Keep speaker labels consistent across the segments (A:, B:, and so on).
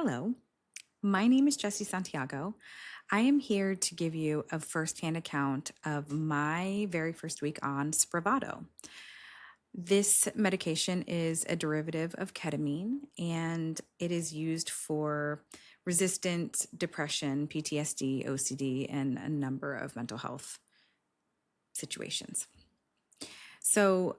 A: Hello, my name is Jessie Santiago. I am here to give you a firsthand account of my very first week on Spravato. This medication is a derivative of ketamine and it is used for resistant depression, PTSD, OCD, and a number of mental health situations. So,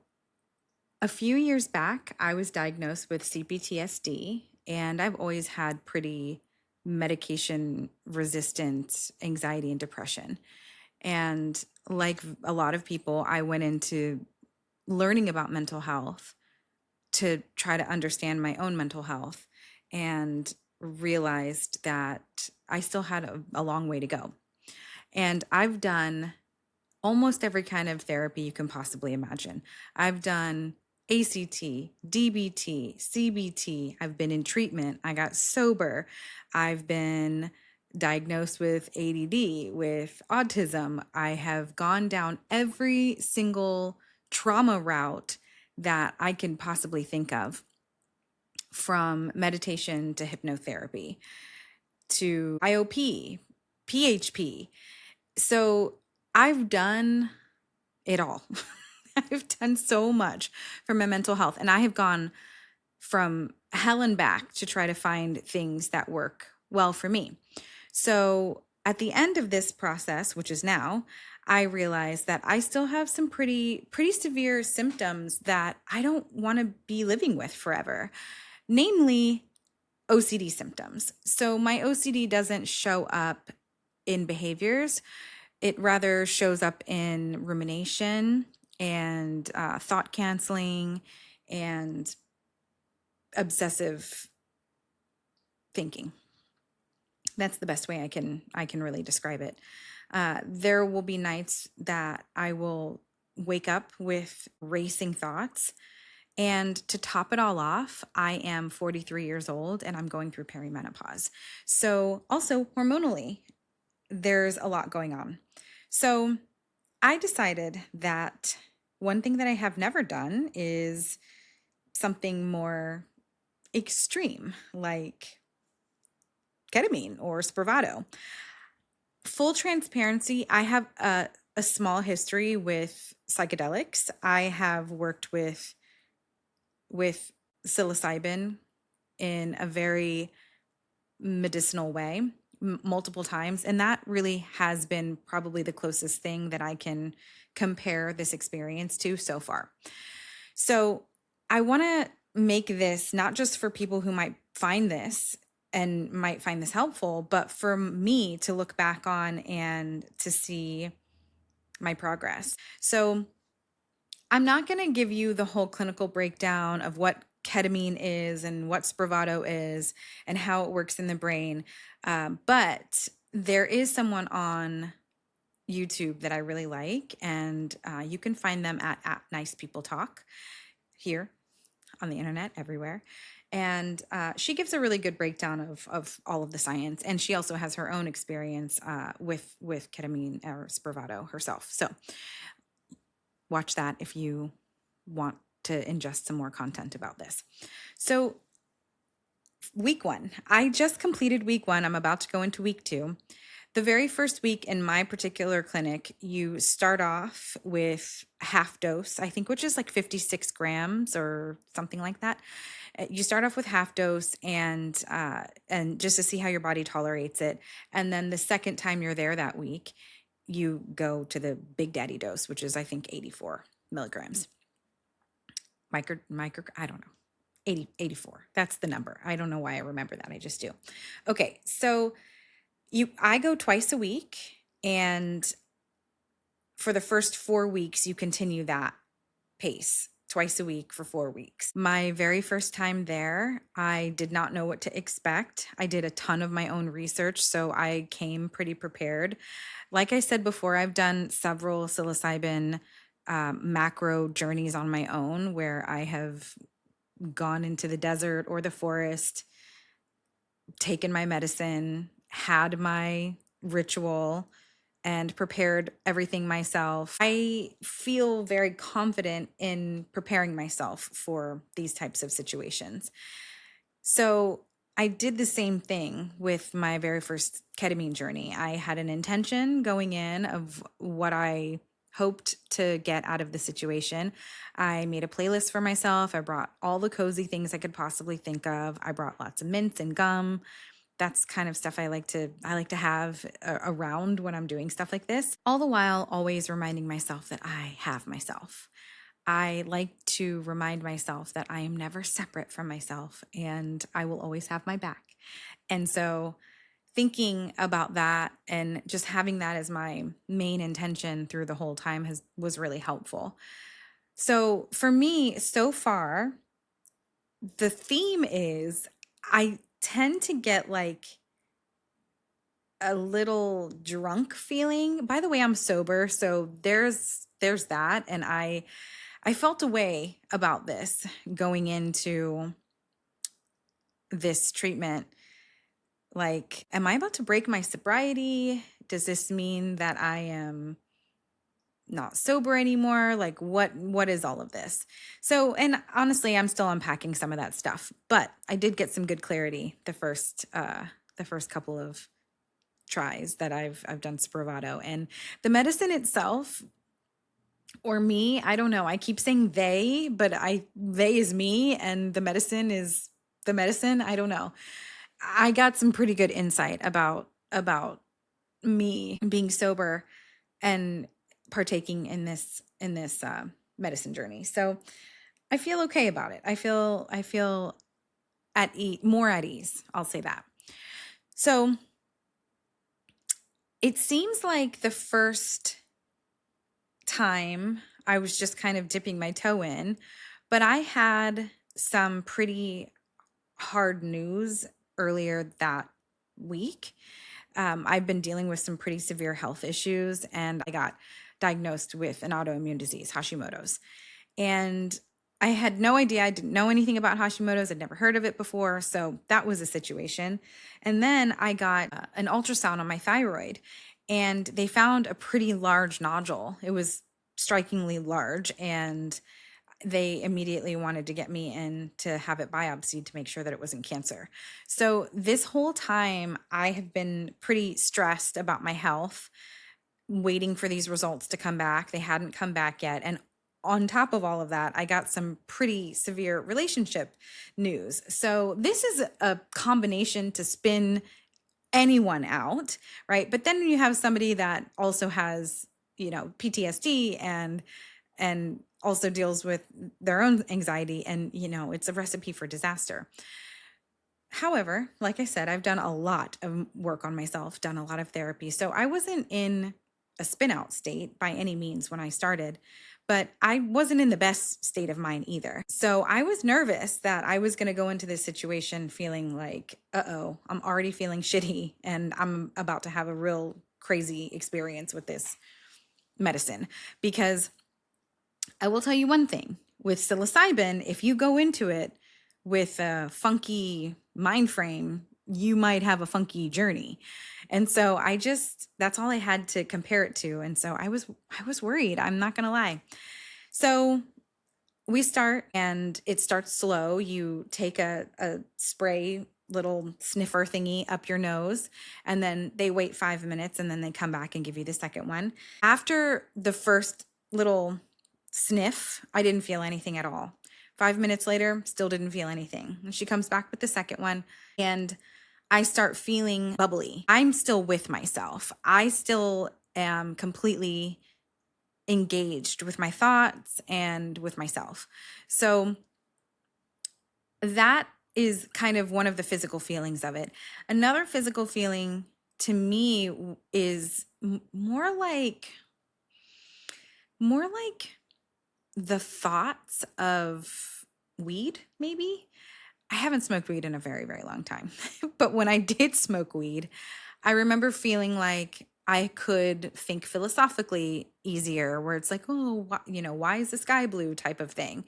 A: a few years back, I was diagnosed with CPTSD, and I've always had pretty medication resistant anxiety and depression. And like a lot of people, I went into learning about mental health to try to understand my own mental health and realized that I still had a long way to go. And I've done almost every kind of therapy you can possibly imagine. I've done ACT, DBT, CBT. I've been in treatment. I got sober. I've been diagnosed with ADD, with autism. I have gone down every single trauma route that I can possibly think of, from meditation to hypnotherapy to IOP, PHP. So I've done it all. I've done so much for my mental health, and I have gone from hell and back to try to find things that work well for me. So at the end of this process, which is now, I realized that I still have some pretty severe symptoms that I don't want to be living with forever. Namely, OCD symptoms. So my OCD doesn't show up in behaviors. It rather shows up in rumination and thought canceling and obsessive thinking. That's the best way I can really describe it. There will be nights that I will wake up with racing thoughts. And to top it all off, I am 43 years old and I'm going through perimenopause. So, also hormonally, there's a lot going on. So, I decided that one thing that I have never done is something more extreme, like ketamine or Spravato. Full transparency, I have a small history with psychedelics. I have worked with psilocybin in a very medicinal way multiple times, and that really has been probably the closest thing that I can compare this experience to so far. So I want to make this not just for people who might find this and might find this helpful, but for me to look back on and to see my progress. So I'm not going to give you the whole clinical breakdown of what ketamine is and what Spravato is and how it works in the brain. But there is someone on YouTube that I really like, and you can find them at Nice People Talk here on the internet, everywhere. And she gives a really good breakdown of all of the science. And she also has her own experience with ketamine or Spravato herself. So watch that if you want to ingest some more content about this. So week one, I just completed week one. I'm about to go into week two. The very first week in my particular clinic, you start off with half dose, I think, which is like 56 grams or something like that. You start off with half dose and just to see how your body tolerates it. And then the second time you're there that week, you go to the big daddy dose, which is I think 84 milligrams. I don't know. 84. That's the number. I don't know why I remember that. I just do. Okay, so I go twice a week, and for the first 4 weeks, you continue that pace twice a week for 4 weeks. My very first time there, I did not know what to expect. I did a ton of my own research, so I came pretty prepared. Like I said before, I've done several psilocybin macro journeys on my own where I have gone into the desert or the forest, taken my medicine, had my ritual, and prepared everything myself. I feel very confident in preparing myself for these types of situations. So I did the same thing with my very first ketamine journey. I had an intention going in of what I hoped to get out of the situation. I made a playlist for myself. I brought all the cozy things I could possibly think of. I brought lots of mints and gum. That's kind of stuff I like to have around when I'm doing stuff like this. All the while always reminding myself that I have myself. I like to remind myself that I am never separate from myself and I will always have my back. And so thinking about that and just having that as my main intention through the whole time was really helpful. So for me, so far, the theme is I tend to get like a little drunk feeling. By the way, I'm sober, so there's that, and I felt a way about this going into this treatment. Like, am I about to break my sobriety? Does this mean that I am not sober anymore? Like, what is all of this? So, and honestly, I'm still unpacking some of that stuff, but I did get some good clarity the first couple of tries that I've done Spravato. And the medicine itself, or me, I don't know. I keep saying they, but they is me and the medicine is the medicine. I don't know. I got some pretty good insight about me being sober and partaking in this medicine journey. So I feel okay about it. I feel more at ease. I'll say that. So it seems like the first time I was just kind of dipping my toe in, but I had some pretty hard news earlier that week. I've been dealing with some pretty severe health issues, and I got diagnosed with an autoimmune disease, Hashimoto's. And I had no idea. I didn't know anything about Hashimoto's. I'd never heard of it before. So that was a situation. And then I got an ultrasound on my thyroid, and they found a pretty large nodule. It was strikingly large, and they immediately wanted to get me in to have it biopsied to make sure that it wasn't cancer. So this whole time, I have been pretty stressed about my health, waiting for these results to come back. They hadn't come back yet. And on top of all of that, I got some pretty severe relationship news. So this is a combination to spin anyone out, right? But then you have somebody that also has, PTSD and also deals with their own anxiety, and it's a recipe for disaster. However, like I said, I've done a lot of work on myself, done a lot of therapy. So I wasn't in a spin out state by any means when I started, but I wasn't in the best state of mind either. So I was nervous that I was going to go into this situation feeling like, uh-oh, I'm already feeling shitty and I'm about to have a real crazy experience with this medicine. Because I will tell you one thing, with psilocybin, if you go into it with a funky mind frame, you might have a funky journey. And so that's all I had to compare it to. And so I was worried, I'm not going to lie. So we start, and it starts slow. You take a spray little sniffer thingy up your nose, and then they wait 5 minutes, and then they come back and give you the second one. After the first little sniff, I didn't feel anything at all. 5 minutes later, still didn't feel anything. And she comes back with the second one, and I start feeling bubbly. I'm still with myself. I still am completely engaged with my thoughts and with myself. So that is kind of one of the physical feelings of it. Another physical feeling to me is more like the thoughts of weed, maybe. I haven't smoked weed in a very, very long time. But when I did smoke weed, I remember feeling like I could think philosophically easier, where it's like, oh, why is the sky blue type of thing.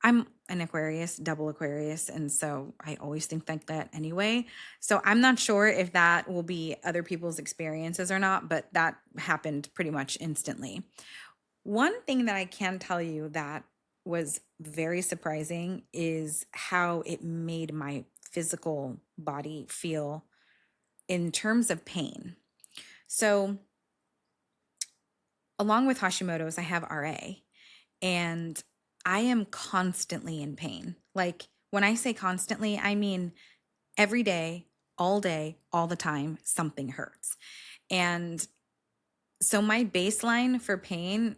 A: I'm an Aquarius, double Aquarius, and so I always think like that anyway. So I'm not sure if that will be other people's experiences or not, but that happened pretty much instantly. One thing that I can tell you that was very surprising is how it made my physical body feel in terms of pain. So, along with Hashimoto's, I have RA, and I am constantly in pain. Like, when I say constantly, I mean every day, all the time, something hurts. And so my baseline for pain,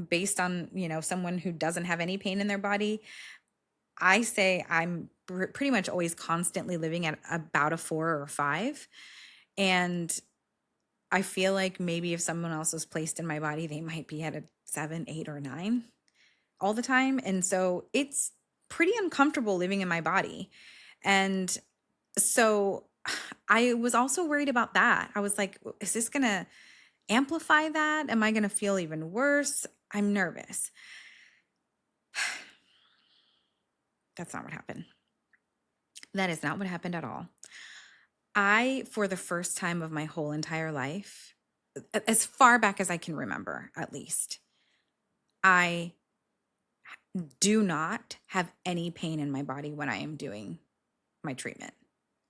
A: based on, someone who doesn't have any pain in their body, I say I'm pretty much always constantly living at about a 4 or a 5. And I feel like maybe if someone else was placed in my body, they might be at a 7, 8, or 9 all the time. And so it's pretty uncomfortable living in my body. And so I was also worried about that. I was like, is this going to amplify that? Am I going to feel even worse? I'm nervous. That's not what happened. That is not what happened at all. For the first time of my whole entire life, as far back as I can remember, at least, I do not have any pain in my body when I am doing my treatment.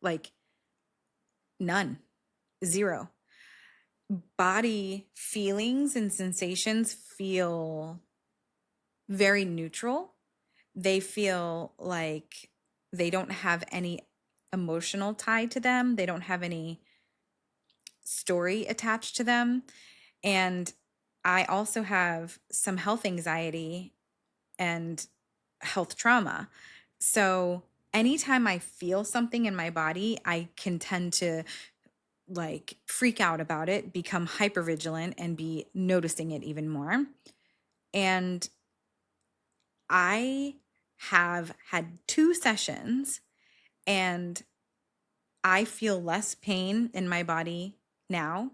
A: Like, none, 0. Body feelings and sensations feel very neutral. They feel like they don't have any emotional tie to them. They don't have any story attached to them. And I also have some health anxiety and health trauma. So anytime I feel something in my body, I can tend to like freak out about it, become hypervigilant, and be noticing it even more. And I have had 2 sessions, and I feel less pain in my body now,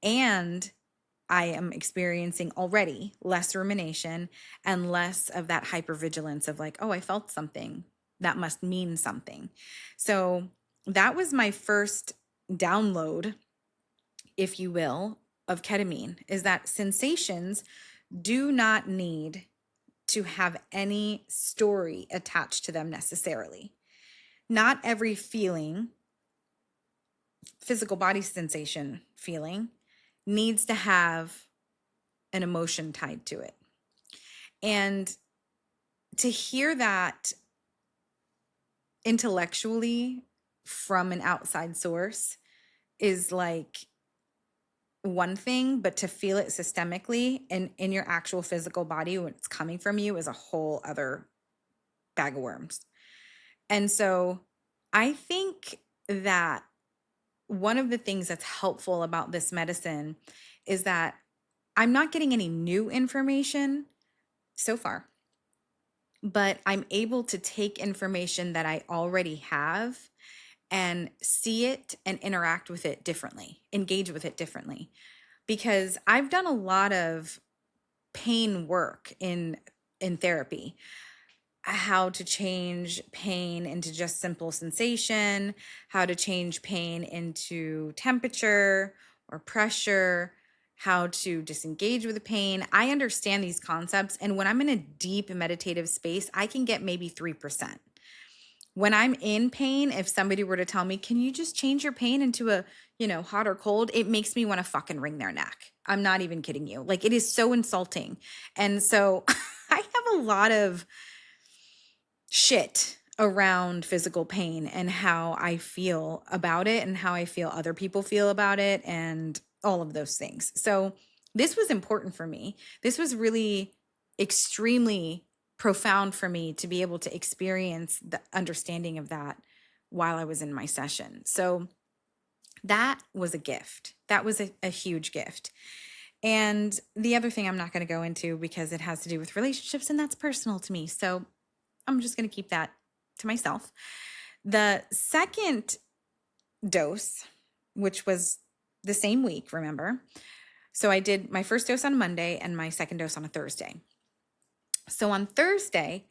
A: and I am experiencing already less rumination and less of that hypervigilance of like, oh, I felt something. That must mean something. So that was my first download, if you will, of ketamine, is that sensations do not need to have any story attached to them necessarily. Not every feeling, physical body sensation feeling, needs to have an emotion tied to it. And to hear that intellectually from an outside source is like one thing, but to feel it systemically and in your actual physical body when it's coming from you is a whole other bag of worms. And so I think that one of the things that's helpful about this medicine is that I'm not getting any new information so far, but I'm able to take information that I already have and see it and interact with it differently, engage with it differently. Because I've done a lot of pain work in therapy, how to change pain into just simple sensation, how to change pain into temperature or pressure, how to disengage with the pain. I understand these concepts. And when I'm in a deep meditative space, I can get maybe 3%. When I'm in pain, if somebody were to tell me, can you just change your pain into a, hot or cold? It makes me want to fucking wring their neck. I'm not even kidding you. Like, it is so insulting. And so I have a lot of shit around physical pain and how I feel about it and how I feel other people feel about it and all of those things. So this was important for me. This was really extremely profound for me to be able to experience the understanding of that while I was in my session. So that was a gift. That was a huge gift. And the other thing I'm not going to go into because it has to do with relationships and that's personal to me. So I'm just going to keep that to myself. The second dose, which was the same week, remember? So I did my first dose on Monday and my second dose on a Thursday. So on Thursday,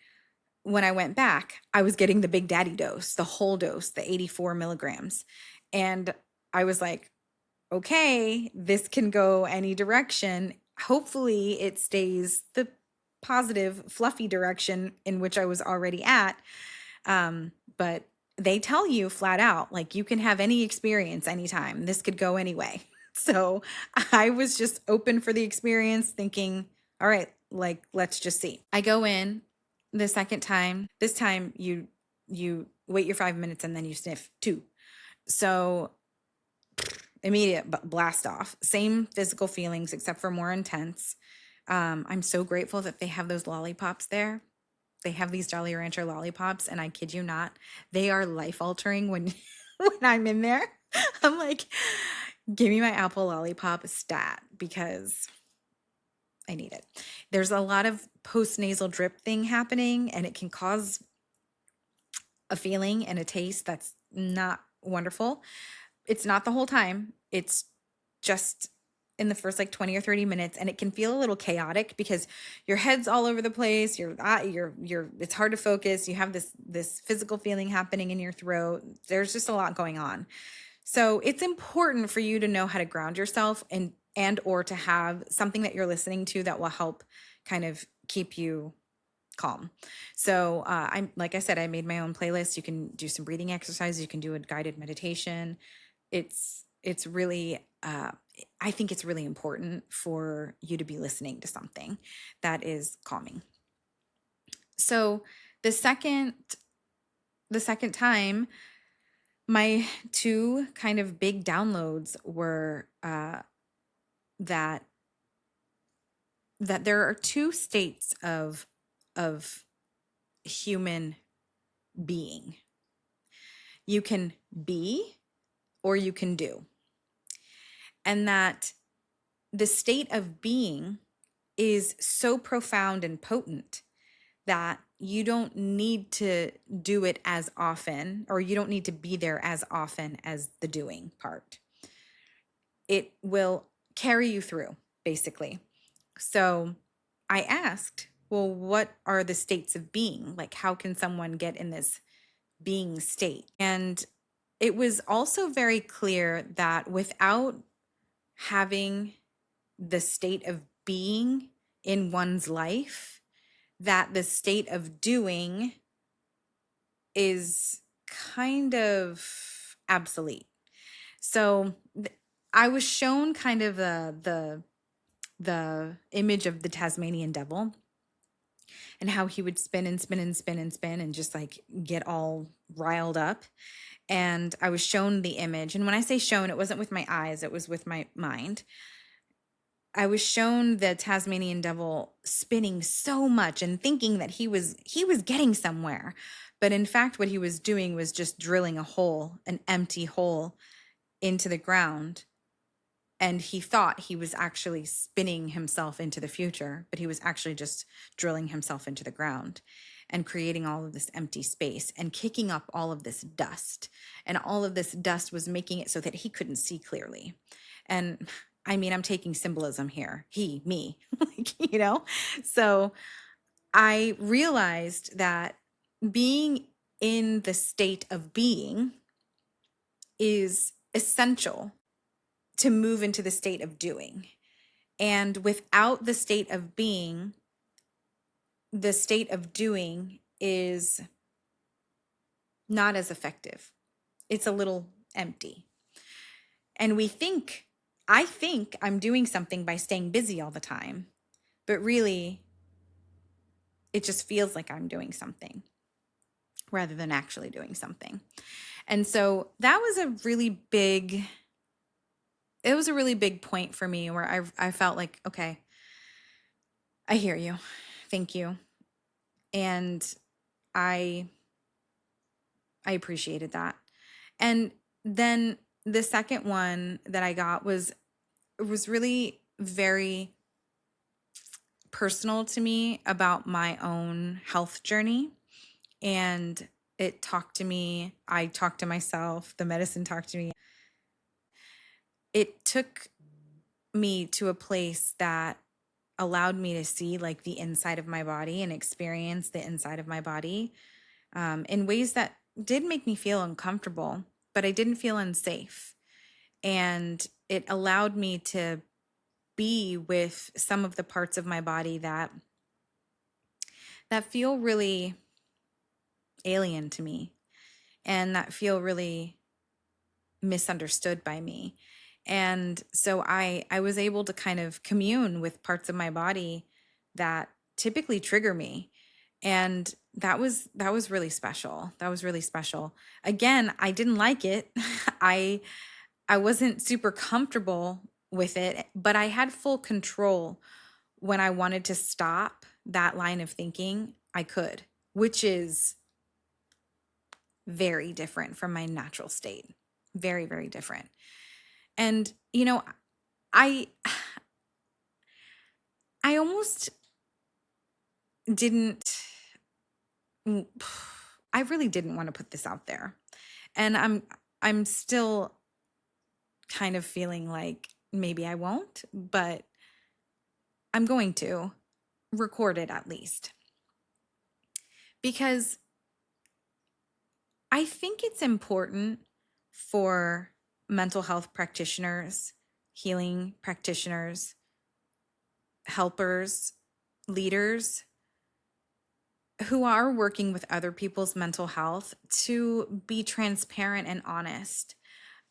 A: when I went back, I was getting the Big Daddy dose, the whole dose, the 84 milligrams. And I was like, okay, this can go any direction. Hopefully it stays the positive, fluffy direction in which I was already at. But they tell you flat out, like, you can have any experience anytime. This could go anyway. So I was just open for the experience, thinking, all right, like, let's just see. I go in the second time. This time you wait your 5 minutes and then you sniff two. So immediate blast off. Same physical feelings, except for more intense. I'm so grateful that they have those lollipops there. They have these Jolly Rancher lollipops, and I kid you not, they are life altering when when I'm in there. I'm like, give me my apple lollipop stat, because I need it. There's a lot of post-nasal drip thing happening, and it can cause a feeling and a taste that's not wonderful. It's not the whole time. It's just in the first like 20 or 30 minutes, and it can feel a little chaotic because your head's all over the place. It's hard to focus. You have this physical feeling happening in your throat. There's just a lot going on. So it's important for you to know how to ground yourself, and or to have something that you're listening to that will help kind of keep you calm. So I'm, like I said, I made my own playlist. You can do some breathing exercises. You can do a guided meditation. It's really I think it's really important for you to be listening to something that is calming. So the second time, my two kind of big downloads were that there are two states of human being. You can be or you can do. And that the state of being is so profound and potent that you don't need to do it as often, or you don't need to be there as often as the doing part. It will carry you through, basically. So I asked, well, what are the states of being? Like, how can someone get in this being state? And it was also very clear that without having the state of being in one's life, that the state of doing is kind of obsolete. So I was shown kind of the image of the Tasmanian devil, and how he would spin and spin and spin and spin and just like get all riled up. And I was shown the image. And when I say shown, it wasn't with my eyes, it was with my mind. I was shown the Tasmanian devil spinning so much and thinking that he was getting somewhere. But in fact, what he was doing was just drilling a hole, an empty hole into the ground. And he thought he was actually spinning himself into the future, but he was actually just drilling himself into the ground and creating all of this empty space and kicking up all of this dust. And all of this dust was making it so that he couldn't see clearly. And I mean, I'm taking symbolism here. He, me, like, So I realized that being in the state of being is essential to move into the state of doing. And without the state of being, the state of doing is not as effective. It's a little empty. And I think I'm doing something by staying busy all the time, but really it just feels like I'm doing something rather than actually doing something. And so that was a really big point for me, where I felt like, okay, I hear you. Thank you. And I appreciated that. And then the second one that I got was really very personal to me, about my own health journey. And it talked to me. I talked to myself. The medicine talked to me. It took me to a place that allowed me to see like the inside of my body and experience the inside of my body in ways that did make me feel uncomfortable, but I didn't feel unsafe. And it allowed me to be with some of the parts of my body that feel really alien to me. and that feel really misunderstood by me. And so I was able to kind of commune with parts of my body that typically trigger me. And that was really special. That was really special. Again, I didn't like it. I I wasn't super comfortable with it, but I had full control when I wanted to stop that line of thinking. I could, which is very different from my natural state. Very, very different. And I I almost didn't I really didn't want to put this out there. And I'm still kind of feeling like maybe I won't, but I'm going to record it at least. Because I think it's important for mental health practitioners, healing practitioners, helpers, leaders who are working with other people's mental health to be transparent and honest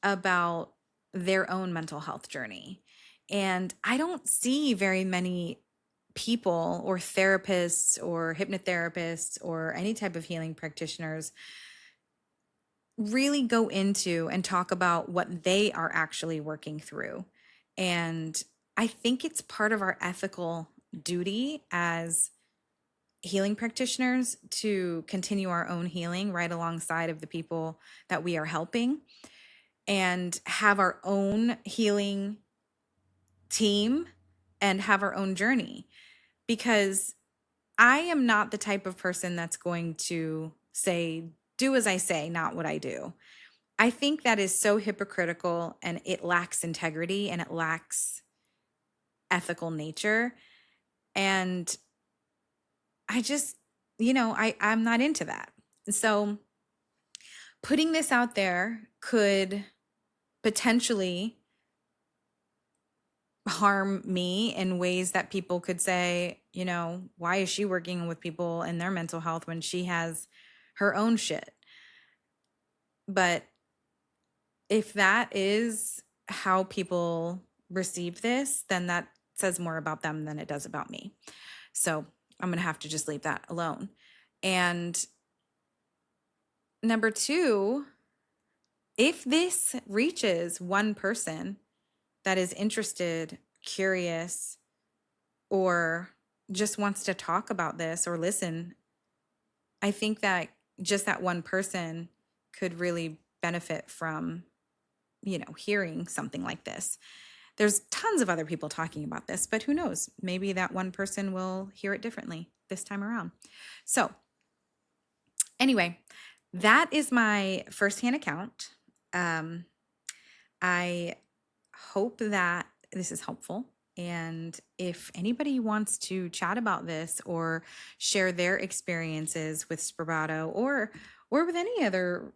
A: about their own mental health journey. And I don't see very many people or therapists or hypnotherapists or any type of healing practitioners really go into and talk about what they are actually working through. And I think it's part of our ethical duty as healing practitioners to continue our own healing right alongside of the people that we are helping and have our own healing team and have our own journey. Because I am not the type of person that's going to say, do as I say, not what I do. I think that is so hypocritical and it lacks integrity and it lacks ethical nature. And I just, I'm not into that. So putting this out there could potentially harm me in ways that people could say, why is she working with people and their mental health when she has her own shit? But if that is how people receive this, then that says more about them than it does about me. So I'm going to have to just leave that alone. And number two, if this reaches one person that is interested, curious, or just wants to talk about this or listen, I think that just that one person could really benefit from, hearing something like this. There's tons of other people talking about this, but who knows? Maybe that one person will hear it differently this time around. So, anyway, that is my firsthand account. I hope that this is helpful. And if anybody wants to chat about this or share their experiences with Spravato or with any other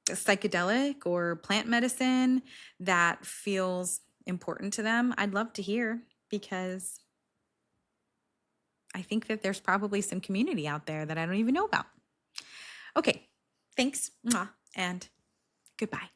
A: psychedelic or plant medicine that feels important to them, I'd love to hear, because I think that there's probably some community out there that I don't even know about. Okay, thanks, and goodbye.